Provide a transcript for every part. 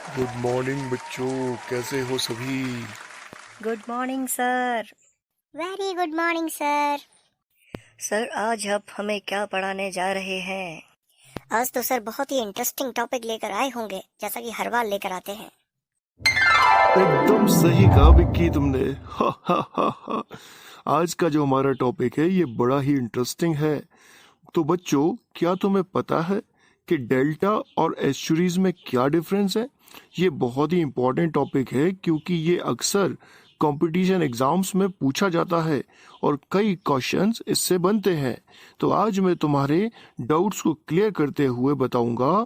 Good morning बच्चों, कैसे हो सभी। Good morning sir. Very good morning sir. Sir आज आप हमें क्या पढ़ाने जा रहे हैं? आज तो सर बहुत ही इंटरेस्टिंग टॉपिक लेकर आए होंगे, जैसा कि हर बार लेकर आते हैं। एकदम सही कहा विक्की तुमने। हा। आज का जो हमारा टॉपिक है ये बड़ा ही इंटरेस्टिंग है। तो बच्चों, क्या तुम्हें पता है कि डेल्टा और एस्चुरीज में क्या डिफरेंस है। ये बहुत ही इम्पोर्टेंट टॉपिक है क्योंकि ये अक्सर कंपटीशन एग्जाम्स में पूछा जाता है और कई क्वेश्चंस इससे बनते हैं। तो आज मैं तुम्हारे डाउट्स को क्लियर करते हुए बताऊंगा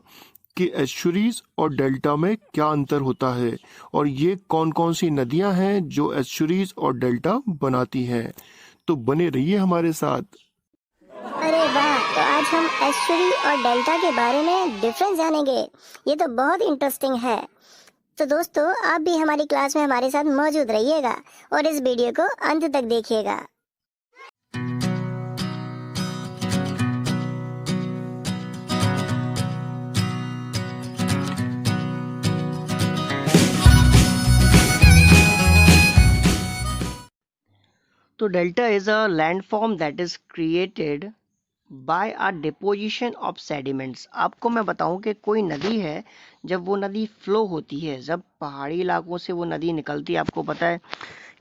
कि एस्चुरीज और डेल्टा में क्या अंतर होता है और ये कौन कौन सी नदियां हैं जो एस्चुरीज और डेल्टा बनाती हैं। तो बने रहिए हमारे साथ। अरे वाह, तो आज हम एस्चुरी और डेल्टा के बारे में डिफरेंस जानेंगे। ये तो बहुत इंटरेस्टिंग है। तो दोस्तों, आप भी हमारी क्लास में हमारे साथ मौजूद रहिएगा और इस वीडियो को अंत तक देखिएगा। तो delta is a landform that is created by a deposition of sediments. आपको मैं बताऊं कि कोई नदी है, जब वो नदी फ्लो होती है, जब पहाड़ी इलाकों से वो नदी निकलती है, आपको पता है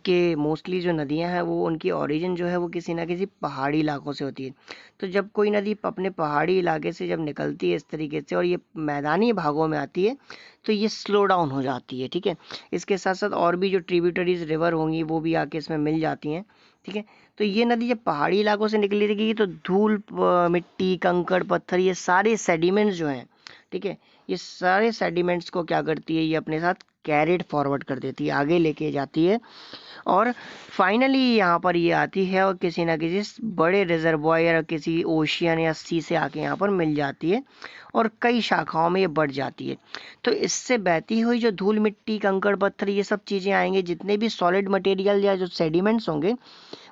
कि मोस्टली जो नदियां हैं वो उनकी ओरिजिन जो है वो किसी ना किसी पहाड़ी इलाकों से होती है। तो जब कोई नदी अपने पहाड़ी इलाके से जब निकलती है इस तरीके से और ये मैदानी भागों में आती है तो ये स्लो डाउन हो जाती है, ठीक है। इसके साथ साथ और भी जो ट्रिब्यूटरीज रिवर होंगी वो भी आके इसमें मिल जाती हैं, ठीक है। तो ये नदी जब पहाड़ी इलाकों से निकली रहेगी तो धूल मिट्टी कंकड़ पत्थर ये सारे सेडिमेंट्स जो हैं, ठीक है, ये सारे सेडिमेंट्स को क्या करती है, ये अपने साथ कैरिड फॉरवर्ड कर देती है, आगे लेके जाती है और फाइनली यहाँ पर ये आती है और किसी ना किसी बड़े रिजर्वॉयर या किसी ओशियन या सी से आके यहाँ पर मिल जाती है और कई शाखाओं में ये बढ़ जाती है। तो इससे बहती हुई जो धूल मिट्टी कंकड़ पत्थर ये सब चीज़ें आएंगे, जितने भी सॉलिड मटेरियल या जो सेडिमेंट्स होंगे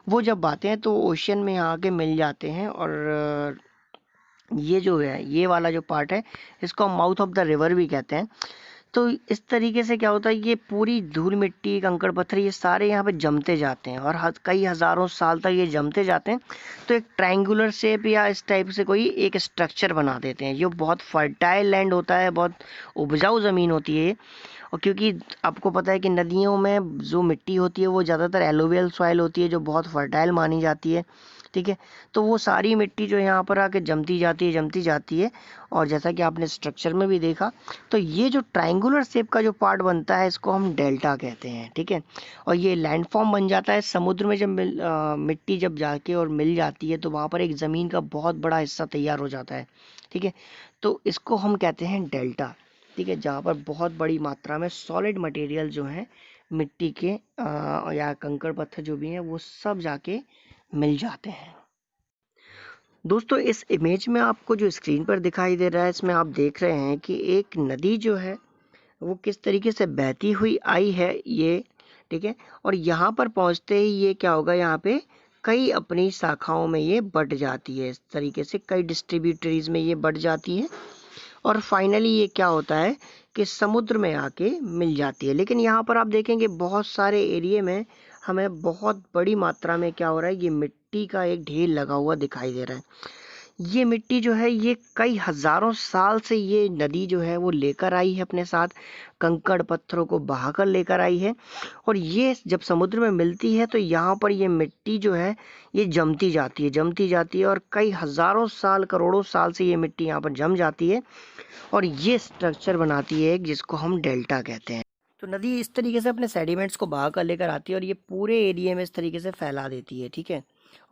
वो जब आते हैं तो ओशियन में यहाँ आके मिल जाते हैं और ये जो है ये वाला जो पार्ट है इसको हम माउथ ऑफ द रिवर भी कहते हैं। तो इस तरीके से क्या होता है, ये पूरी धूल मिट्टी कंकड़ पत्थर ये सारे यहाँ पे जमते जाते हैं और कई हजारों साल तक ये जमते जाते हैं। तो एक ट्रायंगुलर शेप या इस टाइप से कोई एक स्ट्रक्चर बना देते हैं। ये बहुत फर्टाइल लैंड होता है, बहुत उपजाऊ ज़मीन होती है। और क्योंकि आपको पता है कि नदियों में जो मिट्टी होती है वो ज़्यादातर एलोवियल सॉइल होती है जो बहुत फर्टाइल मानी जाती है, ठीक है। तो वो सारी मिट्टी जो यहाँ पर आके जमती जाती है और जैसा कि आपने स्ट्रक्चर में भी देखा, तो ये जो ट्रायंगुलर शेप का जो पार्ट बनता है इसको हम डेल्टा कहते हैं, ठीक है। और ये लैंडफॉर्म बन जाता है समुद्र में जब मिट्टी जब जाके और मिल जाती है तो वहाँ पर एक ज़मीन का बहुत बड़ा हिस्सा तैयार हो जाता है, ठीक है। तो इसको हम कहते हैं डेल्टा, ठीक है, जहाँ पर बहुत बड़ी मात्रा में सॉलिड मटेरियल जो है मिट्टी के या कंकड़ पत्थर जो भी हैं वो सब जाके मिल जाते हैं। दोस्तों इस इमेज में आपको जो स्क्रीन पर दिखाई दे रहा है इसमें आप देख रहे हैं कि एक नदी जो है वो किस तरीके से बहती हुई आई है ये, ठीक है। और यहाँ पर पहुँचते ही ये क्या होगा, यहाँ पे कई अपनी शाखाओं में ये बट जाती है, इस तरीके से कई डिस्ट्रीब्यूटरीज में ये बट जाती है और फाइनली ये क्या होता है कि समुद्र में आके मिल जाती है। लेकिन यहाँ पर आप देखेंगे बहुत सारे एरिया में हमें बहुत बड़ी मात्रा में क्या हो रहा है, ये मिट्टी का एक ढेर लगा हुआ दिखाई दे रहा है। ये मिट्टी जो है ये कई हजारों साल से ये नदी जो है वो लेकर आई है अपने साथ, कंकड़ पत्थरों को बहाकर लेकर आई है और ये जब समुद्र में मिलती है तो यहाँ पर ये मिट्टी जो है ये जमती जाती है और कई हजारों साल करोड़ों साल से ये मिट्टी यहाँ पर जम जाती है और ये स्ट्रक्चर बनाती है जिसको हम डेल्टा कहते हैं। तो नदी इस तरीके से अपने सेडिमेंट्स को बहा कर लेकर आती है और ये पूरे एरिया में इस तरीके से फैला देती है, ठीक है।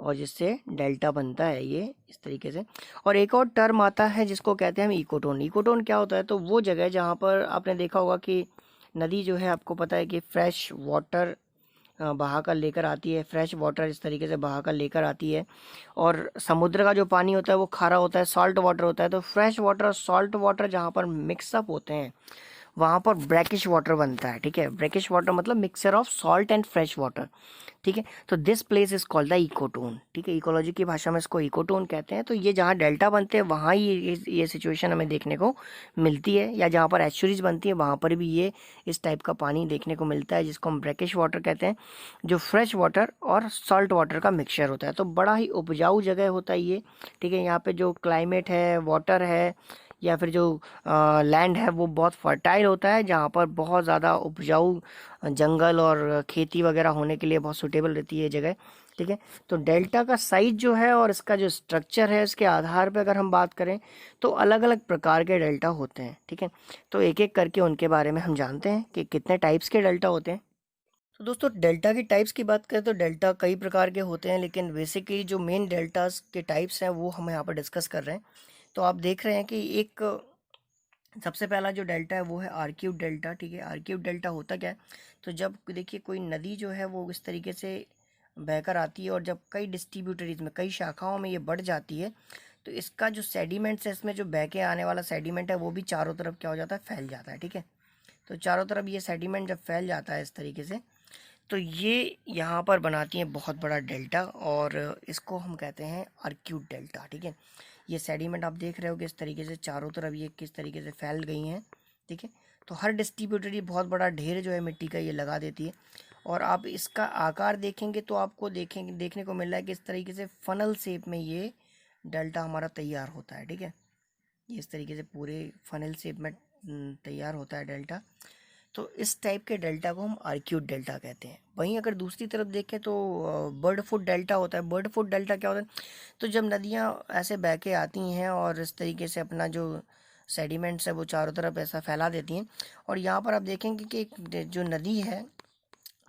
और जिससे डेल्टा बनता है ये इस तरीके से। और एक और टर्म आता है जिसको कहते हैं हम इकोटोन। इकोटोन क्या होता है, तो वो जगह जहाँ पर आपने देखा होगा कि नदी जो है आपको पता है कि फ्रेश वाटर बहा कर लेकर आती है, फ्रेश वाटर इस तरीके से बहा कर लेकर आती है और समुद्र का जो पानी होता है वो खारा होता है, सॉल्ट वाटर होता है। तो फ्रेश वाटर और सॉल्ट वाटर जहाँ पर मिक्सअप होते हैं वहाँ पर ब्रैकिश वाटर बनता है, ठीक है। ब्रैकिश वाटर मतलब mixture of salt and fresh water, ठीक है। तो this place is called the ecotone, ठीक है। इकोलॉजी की भाषा में इसको इकोटोन कहते हैं। तो ये जहाँ डेल्टा बनते हैं वहाँ ही ये सिचुएशन हमें देखने को मिलती है, या जहाँ पर एस्चुरीज बनती है वहाँ पर भी ये इस टाइप का पानी देखने को मिलता है, जिसको हम ब्रैकिश वाटर कहते हैं, जो फ्रेश वाटर और सॉल्ट वाटर का मिक्सचर होता है। तो बड़ा ही उपजाऊ जगह होता है ये, ठीक है। यहाँ पे जो क्लाइमेट है, वाटर है, या फिर जो लैंड है वो बहुत फर्टाइल होता है, जहाँ पर बहुत ज़्यादा उपजाऊ जंगल और खेती वगैरह होने के लिए बहुत सूटेबल रहती है ये जगह, ठीक है। तो डेल्टा का साइज जो है और इसका जो स्ट्रक्चर है, इसके आधार पर अगर हम बात करें तो अलग अलग प्रकार के डेल्टा होते हैं, ठीक है। तो एक एक करके उनके बारे में हम जानते हैं कि कितने टाइप्स के डेल्टा होते हैं। तो दोस्तों डेल्टा की टाइप्स की बात करें तो डेल्टा कई प्रकार के होते हैं, लेकिन बेसिकली जो मेन डेल्टास के टाइप्स हैं वो हम यहाँ पर डिस्कस कर रहे हैं। तो आप देख रहे हैं कि एक सबसे पहला जो डेल्टा है वो है आर्क्यूट डेल्टा, ठीक है। आर्क्यूट डेल्टा होता क्या है, तो जब देखिए कोई नदी जो है वो इस तरीके से बहकर आती है और जब कई डिस्ट्रीब्यूटरीज में, कई शाखाओं में ये बढ़ जाती है, तो इसका जो सेडिमेंट्स है, इसमें जो बह के आने वाला सेडिमेंट है वो भी चारों तरफ क्या हो जाता है, फैल जाता है, ठीक है। तो चारों तरफ ये सेडिमेंट जब फैल जाता है इस तरीके से, तो ये यहाँ पर बनाती है बहुत बड़ा डेल्टा, और इसको हम कहते हैं आर्क्यूट डेल्टा, ठीक है। ये सेडिमेंट आप देख रहे हो कि इस तरीके से चारों तरफ ये किस तरीके से फैल गई हैं, ठीक है। तो हर डिस्ट्रीब्यूटरी बहुत बड़ा ढेर जो है मिट्टी का ये लगा देती है, और आप इसका आकार देखेंगे तो आपको देखने को मिल रहा है कि इस तरीके से फनल शेप में ये डेल्टा हमारा तैयार होता है, ठीक है। ये इस तरीके से पूरे फनल शेप में तैयार होता है डेल्टा। तो इस टाइप के डेल्टा को हम आर्क्यूट डेल्टा कहते हैं। वहीं अगर दूसरी तरफ देखें तो बर्ड फुट डेल्टा होता है। बर्ड फुट डेल्टा क्या होता है, तो जब नदियाँ ऐसे बह के आती हैं और इस तरीके से अपना जो सेडिमेंट्स है वो चारों तरफ ऐसा फैला देती हैं, और यहाँ पर आप देखेंगे कि जो नदी है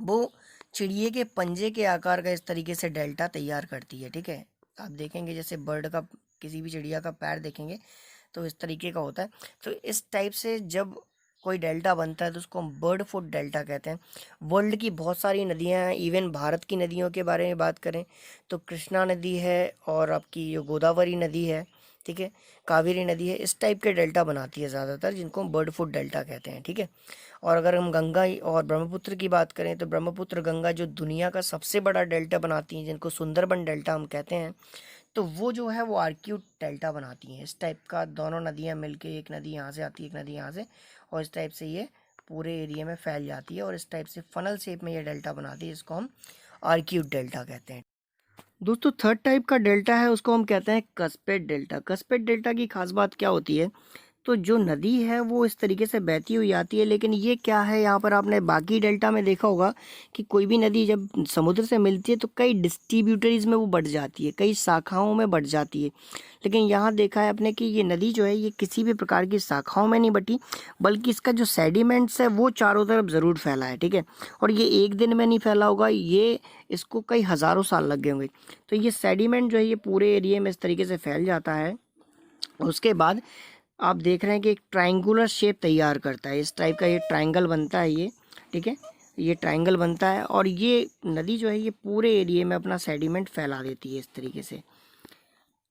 वो चिड़िए के पंजे के आकार का इस तरीके से डेल्टा तैयार करती है, ठीक है। आप देखेंगे जैसे बर्ड का, किसी भी चिड़िया का पैर देखेंगे तो इस तरीके का होता है। तो इस टाइप से जब कोई डेल्टा बनता है तो उसको हम बर्ड फुट डेल्टा कहते हैं। वर्ल्ड की बहुत सारी नदियां हैं, इवन भारत की नदियों के बारे में बात करें तो कृष्णा नदी है और आपकी जो गोदावरी नदी है, ठीक है, कावेरी नदी है, इस टाइप के डेल्टा बनाती है ज़्यादातर, जिनको हम बर्ड फुट डेल्टा कहते हैं, ठीक है। और अगर हम गंगा और ब्रह्मपुत्र की बात करें तो ब्रह्मपुत्र गंगा जो दुनिया का सबसे बड़ा डेल्टा बनाती हैं, जिनको सुंदरबन डेल्टा हम कहते हैं, तो वो जो है वो आर्क्यूट डेल्टा बनाती हैं। इस टाइप का दोनों नदियाँ मिलके, एक नदी यहाँ से आती है, एक नदी यहाँ से, और इस टाइप से ये पूरे एरिया में फैल जाती है और इस टाइप से फनल शेप में ये डेल्टा बनाती है, इसको हम आर्क्यूट डेल्टा कहते हैं। दोस्तों थर्ड टाइप का डेल्टा है उसको हम कहते हैं कस्पेड डेल्टा। कस्पेड डेल्टा की खास बात क्या होती है, तो जो नदी है वो इस तरीके से बहती हुई आती है, लेकिन ये क्या है, यहाँ पर आपने बाकी डेल्टा में देखा होगा कि कोई भी नदी जब समुद्र से मिलती है तो कई डिस्ट्रीब्यूटरीज में वो बढ़ जाती है, कई शाखाओं में बढ़ जाती है। लेकिन यहाँ देखा है आपने कि ये नदी जो है ये किसी भी प्रकार की शाखाओं में नहीं बटी, बल्कि इसका जो सेडिमेंट्स है वो चारों तरफ ज़रूर फैला है, ठीक है। और ये एक दिन में नहीं फैला होगा, ये इसको कई हज़ारों साल लग गए होंगे। तो ये सेडिमेंट जो है ये पूरे एरिया में इस तरीके से फैल जाता है, उसके बाद आप देख रहे हैं कि एक ट्रायंगुलर शेप तैयार करता है, इस टाइप का ये ट्रायंगल बनता है ये, ठीक है, ये ट्रायंगल बनता है, और ये नदी जो है ये पूरे एरिया में अपना सेडिमेंट फैला देती है इस तरीके से।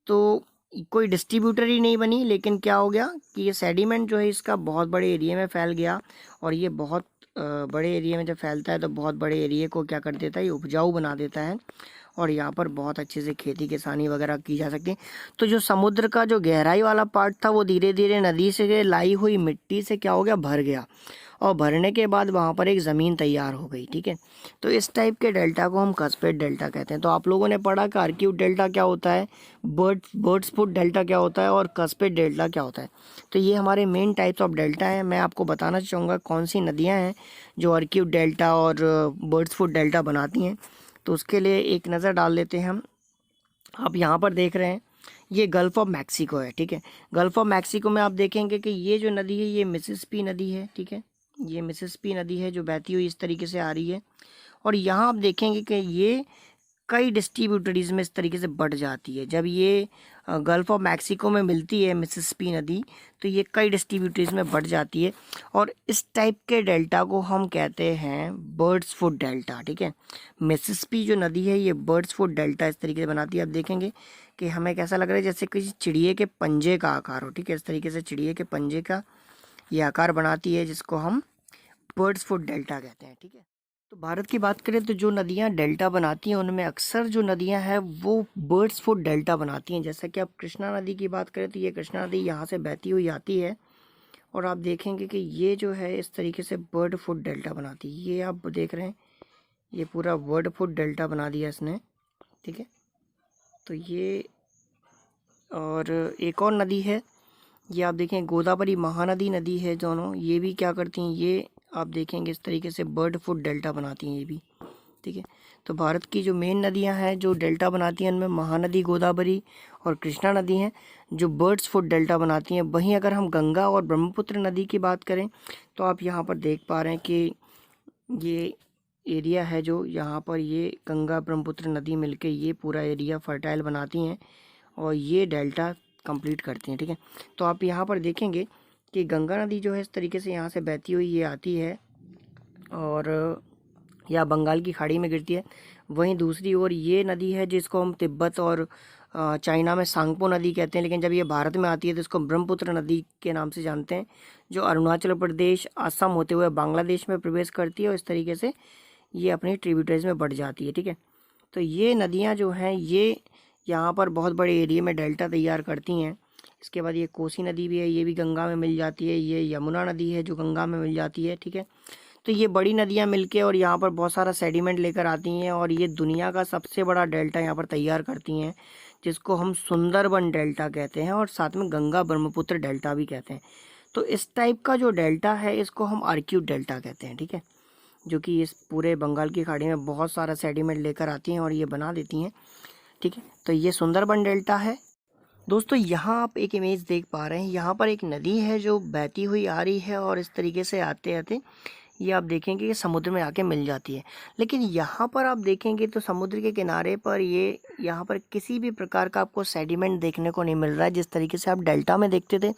तो कोई डिस्ट्रीब्यूटर ही नहीं बनी, लेकिन क्या हो गया कि ये सेडिमेंट जो है इसका बहुत बड़े एरिया में फैल गया, और ये बहुत बड़े एरिया में जब फैलता है तो बहुत बड़े एरिया को क्या कर देता है, ये उपजाऊ बना देता है, और यहाँ पर बहुत अच्छे से खेती किसानी वगैरह की जा सकती है। तो जो समुद्र का जो गहराई वाला पार्ट था वो धीरे धीरे नदी से लाई हुई मिट्टी से क्या हो गया, भर गया, और भरने के बाद वहाँ पर एक ज़मीन तैयार हो गई, ठीक है। तो इस टाइप के डेल्टा को हम कस्पेड डेल्टा कहते हैं। तो आप लोगों ने पढ़ा कि आर्क्यूट डेल्टा क्या होता है, बर्ड्स फुट डेल्टा क्या होता है, और कस्पेड डेल्टा क्या होता है। तो ये हमारे मेन टाइप्स ऑफ डेल्टा हैं। मैं आपको बताना चाहूँगा कौन सी नदियाँ हैं जो आर्क्यूट डेल्टा और बर्ड्स फुट डेल्टा बनाती हैं। तो उसके लिए एक नज़र डाल लेते हैं हम। आप यहाँ पर देख रहे हैं ये गल्फ़ ऑफ मैक्सिको है, ठीक है। गल्फ़ ऑफ मैक्सिको में आप देखेंगे कि ये जो नदी है ये मिसिसिपी नदी है, ठीक है, ये मिसिसिपी नदी है जो बहती हुई इस तरीके से आ रही है, और यहाँ आप देखेंगे कि ये कई डिस्ट्रीब्यूटरीज में इस तरीके से बढ़ जाती है। जब ये गल्फ़ ऑफ मैक्सिको में मिलती है मिसिसिपी नदी, तो ये कई डिस्ट्रीब्यूटरीज में बढ़ जाती है, और इस टाइप के डेल्टा को हम कहते हैं बर्ड्स फुट डेल्टा, ठीक है। मिसिसिपी जो नदी है ये बर्ड्स फुट डेल्टा इस तरीके से बनाती है। आप देखेंगे कि हमें कैसा लग रहा है जैसे किसी चिड़िए के पंजे का आकार हो, ठीक है, इस तरीके से चिड़िए के पंजे का ये आकार बनाती है, जिसको हम बर्ड्स फुट डेल्टा कहते हैं। ठीक है, तो भारत की बात करें तो जो नदियाँ डेल्टा बनाती हैं उनमें अक्सर जो नदियाँ हैं वो बर्ड्स फुट डेल्टा बनाती हैं। जैसा कि आप कृष्णा नदी की बात करें तो ये कृष्णा नदी यहाँ से बहती हुई आती है और आप देखेंगे कि ये जो है इस तरीके से बर्ड फुट डेल्टा बनाती है। ये आप देख रहे हैं, ये पूरा बर्ड फुट डेल्टा बना दिया इसने। ठीक है, तो ये और एक और नदी है, ये आप देखें गोदावरी महानदी नदी है दोनों, ये भी क्या करती हैं, ये आप देखेंगे इस तरीके से बर्ड फुट डेल्टा बनाती हैं ये भी। ठीक है, तो भारत की जो मेन नदियां हैं जो डेल्टा बनाती हैं उनमें महानदी, गोदावरी और कृष्णा नदी हैं जो बर्ड्स फुट डेल्टा बनाती हैं। वहीं अगर हम गंगा और ब्रह्मपुत्र नदी की बात करें तो आप यहाँ पर देख पा रहे हैं कि ये एरिया है जो यहाँ पर ये गंगा ब्रह्मपुत्र नदी मिलके ये पूरा एरिया फर्टाइल बनाती हैं और ये डेल्टा कंप्लीट करती हैं। ठीक है, तो आप यहाँ पर देखेंगे कि गंगा नदी जो है इस तरीके से यहाँ से बहती हुई ये आती है और या बंगाल की खाड़ी में गिरती है। वहीं दूसरी ओर ये नदी है जिसको हम तिब्बत और चाइना में सांगपो नदी कहते हैं, लेकिन जब ये भारत में आती है तो इसको ब्रह्मपुत्र नदी के नाम से जानते हैं, जो अरुणाचल प्रदेश, असम होते हुए बांग्लादेश में प्रवेश करती है और इस तरीके से ये अपनी ट्रिब्यूटरीज में बढ़ जाती है। ठीक है, तो ये नदियाँ जो हैं ये यहाँ पर बहुत बड़े एरिया में डेल्टा तैयार करती हैं। इसके बाद ये कोसी नदी भी है, ये भी गंगा में मिल जाती है। ये यमुना नदी है जो गंगा में मिल जाती है। ठीक है, तो ये बड़ी नदियाँ मिलके और यहाँ पर बहुत सारा सेडिमेंट लेकर आती हैं और ये दुनिया का सबसे बड़ा डेल्टा यहाँ पर तैयार करती हैं, जिसको हम सुंदरबन डेल्टा कहते हैं और साथ में गंगा ब्रह्मपुत्र डेल्टा भी कहते हैं। तो इस टाइप का जो डेल्टा है इसको हम आर्क्यूट डेल्टा कहते हैं। ठीक है, जो कि इस पूरे बंगाल की खाड़ी में बहुत सारा सेडिमेंट लेकर आती हैं और ये बना देती हैं। ठीक है, तो ये सुंदरबन डेल्टा है। दोस्तों यहाँ आप एक इमेज देख पा रहे हैं, यहाँ पर एक नदी है जो बहती हुई आ रही है और इस तरीके से आते आते ये आप देखेंगे कि समुद्र में आके मिल जाती है। लेकिन यहाँ पर आप देखेंगे तो समुद्र के किनारे पर ये यहाँ पर किसी भी प्रकार का आपको सेडिमेंट देखने को नहीं मिल रहा है, जिस तरीके से आप डेल्टा में देखते थे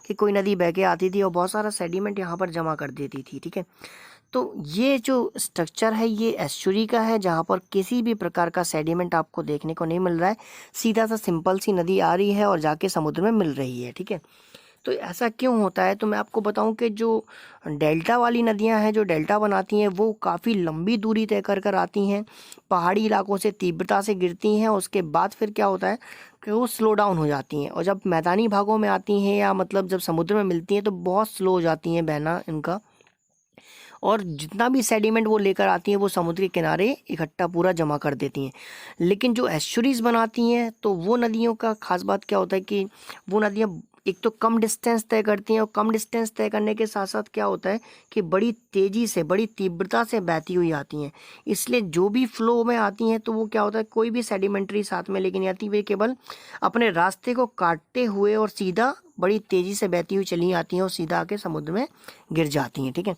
कि कोई नदी बह के आती थी और बहुत सारा सेडिमेंट यहाँ पर जमा कर देती थी। ठीक है, तो ये जो स्ट्रक्चर है ये एस्चुरी का है, जहाँ पर किसी भी प्रकार का सेडिमेंट आपको देखने को नहीं मिल रहा है, सीधा सा सिंपल सी नदी आ रही है और जाके समुद्र में मिल रही है। ठीक है, तो ऐसा क्यों होता है, तो मैं आपको बताऊं कि जो डेल्टा वाली नदियां हैं जो डेल्टा बनाती हैं वो काफ़ी लंबी दूरी तय कर कर आती हैं, पहाड़ी इलाकों से तीव्रता से गिरती हैं, उसके बाद फिर क्या होता है कि वो स्लो डाउन हो जाती हैं और जब मैदानी भागों में आती हैं या मतलब जब समुद्र में मिलती हैं तो बहुत स्लो हो जाती हैं बहना इनका, और जितना भी सेडिमेंट वो लेकर आती हैं वो समुद्र के किनारे इकट्ठा पूरा जमा कर देती हैं। लेकिन जो एस्चुरीज बनाती हैं तो वो नदियों का खास बात क्या होता है कि वो नदियाँ एक तो कम डिस्टेंस तय करती हैं और कम डिस्टेंस तय करने के साथ साथ क्या होता है कि बड़ी तेज़ी से, बड़ी तीव्रता से बहती हुई आती हैं। इसलिए जो भी फ्लो में आती हैं तो वो क्या होता है, कोई भी सेडिमेंट्री साथ में लेके नहीं आती, वे केवल अपने रास्ते को काटते हुए और सीधा बड़ी तेज़ी से बहती हुई चली आती हैं और सीधा आके समुद्र में गिर जाती हैं। ठीक है,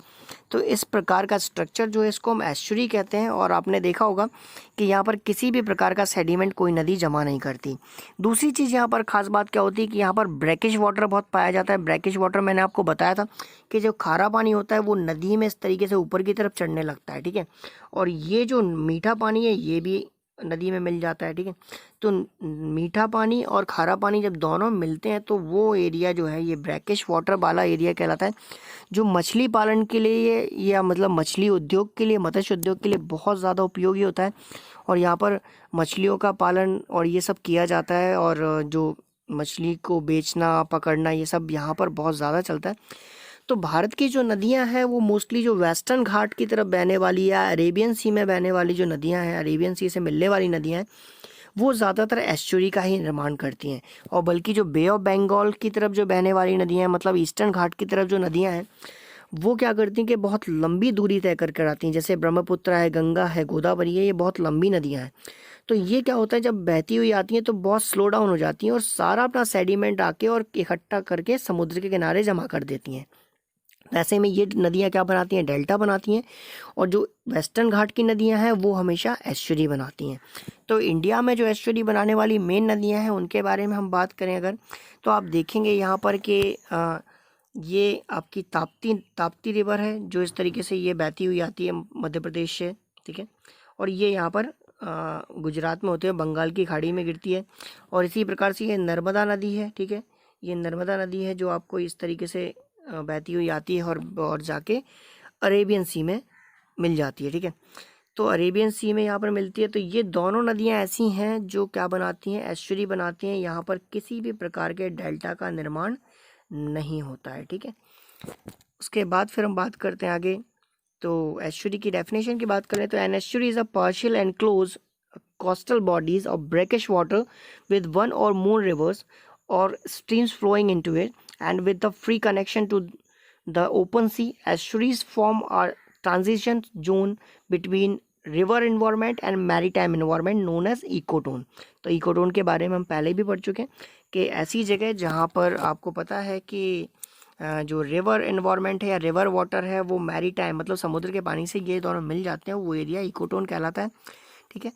तो इस प्रकार का स्ट्रक्चर जो है इसको हम एस्चुरी कहते हैं और आपने देखा होगा कि यहाँ पर किसी भी प्रकार का सेडिमेंट कोई नदी जमा नहीं करती। दूसरी चीज़ यहाँ पर खास बात क्या होती है कि यहाँ पर ब्रैकिश वाटर बहुत पाया जाता है। ब्रैकिश वाटर मैंने आपको बताया था कि जो खारा पानी होता है वो नदी में इस तरीके से ऊपर की तरफ चढ़ने लगता है। ठीक है, और ये जो मीठा पानी है ये भी नदी में मिल जाता है। ठीक है, तो मीठा पानी और खारा पानी जब दोनों मिलते हैं तो वो एरिया जो है ये ब्रैकिश वाटर वाला एरिया कहलाता है, जो मछली पालन के लिए या मतलब मछली उद्योग के लिए, मत्स्य उद्योग के लिए बहुत ज़्यादा उपयोगी होता है और यहाँ पर मछलियों का पालन और ये सब किया जाता है और जो मछली को बेचना, पकड़ना, ये सब यहाँ पर बहुत ज़्यादा चलता है। तो भारत की जो नदियां हैं वो मोस्टली जो वेस्टर्न घाट की तरफ बहने वाली या अरेबियन सी में बहने वाली जो नदियां हैं, अरेबियन सी से मिलने वाली नदियां हैं, वो ज़्यादातर एस्चुरी का ही निर्माण करती हैं। और बल्कि जो बे ऑफ बंगाल की तरफ जो बहने वाली नदियां हैं, मतलब ईस्टर्न घाट की तरफ जो नदियां हैं, वो क्या करती हैं कि बहुत लंबी दूरी तय कर आती हैं। जैसे ब्रह्मपुत्र है, गंगा है, गोदावरी है, ये बहुत लंबी नदियाँ हैं। तो ये क्या होता है जब बहती हुई आती हैं तो बहुत स्लो डाउन हो जाती हैं और सारा अपना सेडिमेंट आके और इकट्ठा करके समुद्र के किनारे जमा कर देती हैं। वैसे में ये नदियाँ क्या बनाती हैं, डेल्टा बनाती हैं, और जो वेस्टर्न घाट की नदियाँ हैं वो हमेशा एस्चुरी बनाती हैं। तो इंडिया में जो एस्चुरी बनाने वाली मेन नदियाँ हैं उनके बारे में हम बात करें अगर, तो आप देखेंगे यहाँ पर कि ये आपकी ताप्ती रिवर है जो इस तरीके से ये बहती हुई आती है मध्य प्रदेश से। ठीक है, और ये यहाँ पर गुजरात में होते हुए बंगाल की खाड़ी में गिरती है। और इसी प्रकार से ये नर्मदा नदी है। ठीक है, ये नर्मदा नदी है जो आपको इस तरीके से बहती हुई आती है और जाके अरेबियन सी में मिल जाती है। ठीक है, तो अरेबियन सी में यहाँ पर मिलती है। तो ये दोनों नदियाँ ऐसी हैं जो क्या बनाती हैं, एस्चुरी बनाती हैं। यहाँ पर किसी भी प्रकार के डेल्टा का निर्माण नहीं होता है। ठीक है, उसके बाद फिर हम बात करते हैं आगे। तो एस्चुरी की डेफिनेशन की बात करें तो an estuary is a partial enclose coastal bodies of brackish water with one or more rivers or streams flowing into it and with the free connection to the open sea. Estuaries form a transition zone between river environment and maritime environment known as ecotone. तो ecotone के बारे में हम पहले भी पढ़ चुके हैं कि ऐसी जगह जहाँ पर आपको पता है कि जो रिवर एनवायरनमेंट है या रिवर वाटर है वो मैरीटाइम मतलब समुद्र के पानी से ये दोनों मिल जाते हैं, वो एरिया इकोटोन कहलाता है। ठीक है,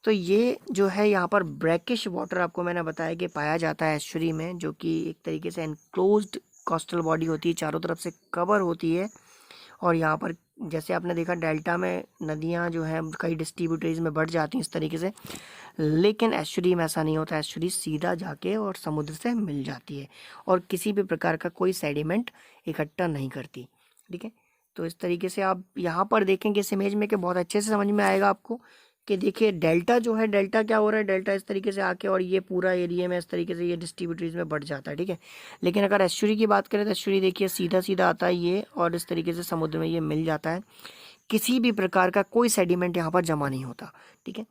तो ये जो है यहाँ पर ब्रैकिश वाटर आपको मैंने बताया कि पाया जाता है एस्चुरी में, जो कि एक तरीके से एनक्लोज्ड कोस्टल बॉडी होती है, चारों तरफ से कवर होती है। और यहाँ पर जैसे आपने देखा डेल्टा में नदियाँ जो हैं कई डिस्ट्रीब्यूटरीज में बढ़ जाती हैं इस तरीके से, लेकिन एस्चुरी में ऐसा नहीं होता। एस्चुरी सीधा जाके और समुद्र से मिल जाती है और किसी भी प्रकार का कोई सेडिमेंट इकट्ठा नहीं करती। ठीक है, तो इस तरीके से आप यहाँ पर देखेंगे इस इमेज में कि बहुत अच्छे से समझ में आएगा आपको कि देखिए डेल्टा जो है, डेल्टा क्या हो रहा है, डेल्टा इस तरीके से आके और ये पूरा एरिया में इस तरीके से ये डिस्ट्रीब्यूटरीज में बढ़ जाता है। ठीक है, लेकिन अगर एस्चुरी की बात करें तो एस्चुरी देखिए सीधा सीधा आता है ये और इस तरीके से समुद्र में ये मिल जाता है, किसी भी प्रकार का कोई सेडिमेंट यहाँ पर जमा नहीं होता। ठीक है,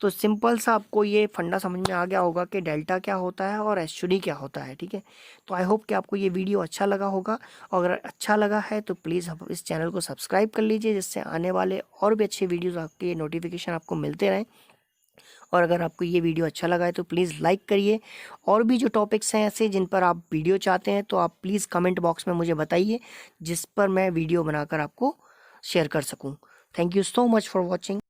तो सिंपल सा आपको ये फंडा समझ में आ गया होगा कि डेल्टा क्या होता है और एस्चुरी क्या होता है। ठीक है, तो आई होप कि आपको ये वीडियो अच्छा लगा होगा, और अगर अच्छा लगा है तो प्लीज़ इस चैनल को सब्सक्राइब कर लीजिए, जिससे आने वाले और भी अच्छे वीडियोज़ आपके नोटिफिकेशन आपको मिलते रहें। और अगर आपको ये वीडियो अच्छा लगा है तो प्लीज़ लाइक करिए। और भी जो टॉपिक्स हैं ऐसे जिन पर आप वीडियो चाहते हैं तो आप प्लीज़ कमेंट बॉक्स में मुझे बताइए, जिस पर मैं वीडियो बनाकर आपको शेयर कर सकूँ। Thank you so much for watching.